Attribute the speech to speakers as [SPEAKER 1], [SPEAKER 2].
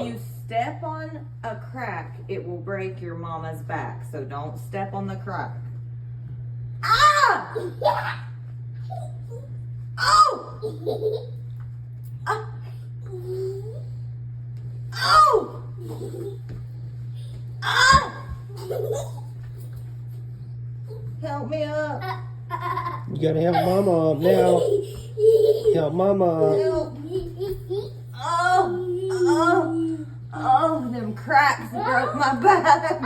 [SPEAKER 1] If you step on a crack, it will break your mama's back. So don't step on the crack. Ah! Oh! Oh! Ah! Help me up.
[SPEAKER 2] You gotta help mama up now. Help mama up.
[SPEAKER 1] Help. Oh, them cracks broke my back.